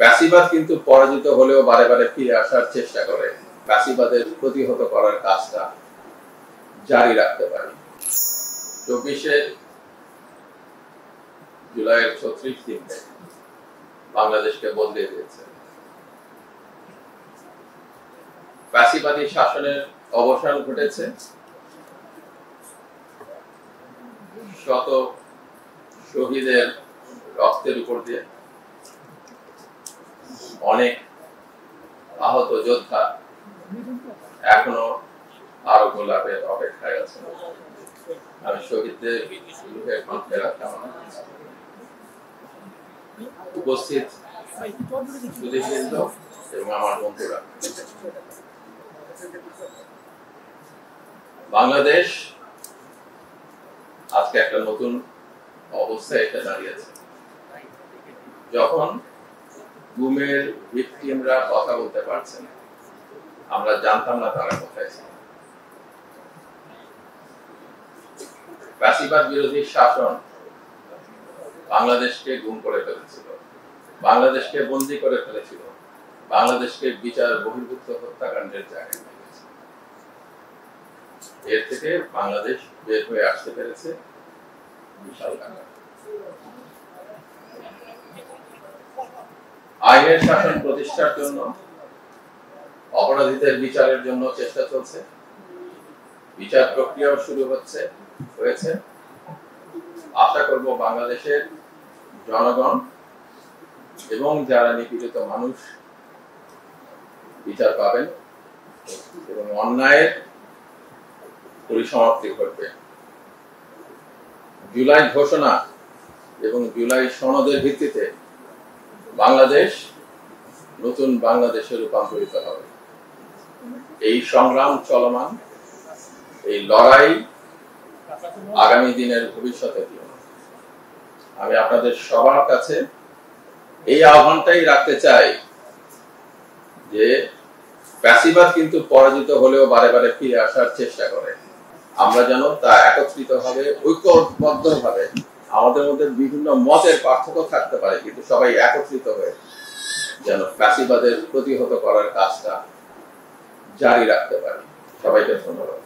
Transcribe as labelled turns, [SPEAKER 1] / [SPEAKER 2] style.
[SPEAKER 1] ফ্যাসিবাদ কিন্তু পরাজিত হলেও বারে বারে ফিরে আসার চেষ্টা করে। ফ্যাসিবাদের প্রতিহত করার কাজটা জারি রাখতে পারি। 24শে জুলাইয়ের 36 দিন বাংলাদেশকে বদলে দিয়েছে। ফ্যাসিবাদী শাসনের অবসান ঘটেছে। শত শহীদের রক্তের উপর দিয়ে অনেক আহত যোদ্ধা এখনো আরো গোলাপের অপেক্ষায় আছে। আমি শহীদদের রুহের মাগফিরাত কামনা করছি। উপস্থিত সুধীবৃন্দ এবং আমার বন্ধুরা, বাংলাদেশ আজকে একটা নতুন অবস্থায় এসে দাঁড়িয়েছে। যখন গুমের ভিকটিমরা কথা বলতে পারছেন, আমরা জানতাম না তারা কোথায় ছিল। ফ্যাসিবাদ বিরোধী শাসন বাংলাদেশকে গুম করে ফেলেছিল, বাংলাদেশকে বন্দী করে ফেলেছিল, বাংলাদেশকে বিচার বহির্ভূত হত্যাকাণ্ডের জায়গায় ফেলেছে। এর থেকে বাংলাদেশ বের হয়ে আসতে পেরেছে বিশাল কারণ। আইনের শাসন প্রতিষ্ঠার জন্য, অপরাধীদের বিচারের জন্য চেষ্টা চলছে। বিচার প্রক্রিয়াও শুরু হয়েছে। আশা করব বাংলাদেশের জনগণ এবং যারা নিপীড়িত মানুষ বিচার পাবেন এবং অন্যায়ের পরিসমাপ্তি ঘটবে। জুলাই ঘোষণা এবং জুলাই সনদের ভিত্তিতে বাংলাদেশ নতুন বাংলাদেশে রূপান্তরিত হবে। এই সংগ্রাম চলমান, এই লড়াই আগামী দিনের ভবিষ্যতের জন্য। আমি আপনাদের সবার কাছে এই আহ্বানটাই রাখতে চাই যে ফ্যাসিবাদ কিন্তু পরাজিত হলেও বারে বারে ফিরে আসার চেষ্টা করে। আমরা যেন তা একত্রিতভাবে, ঐক্যবদ্ধভাবে, আমাদের মধ্যে বিভিন্ন মতের পার্থক্য থাকতে পারে, কিন্তু সবাই একত্রিত হয়ে যেন ফ্যাসিবাদের প্রতিহত করার কাজটা জারি রাখতে পারি। সবাইকে ধন্যবাদ।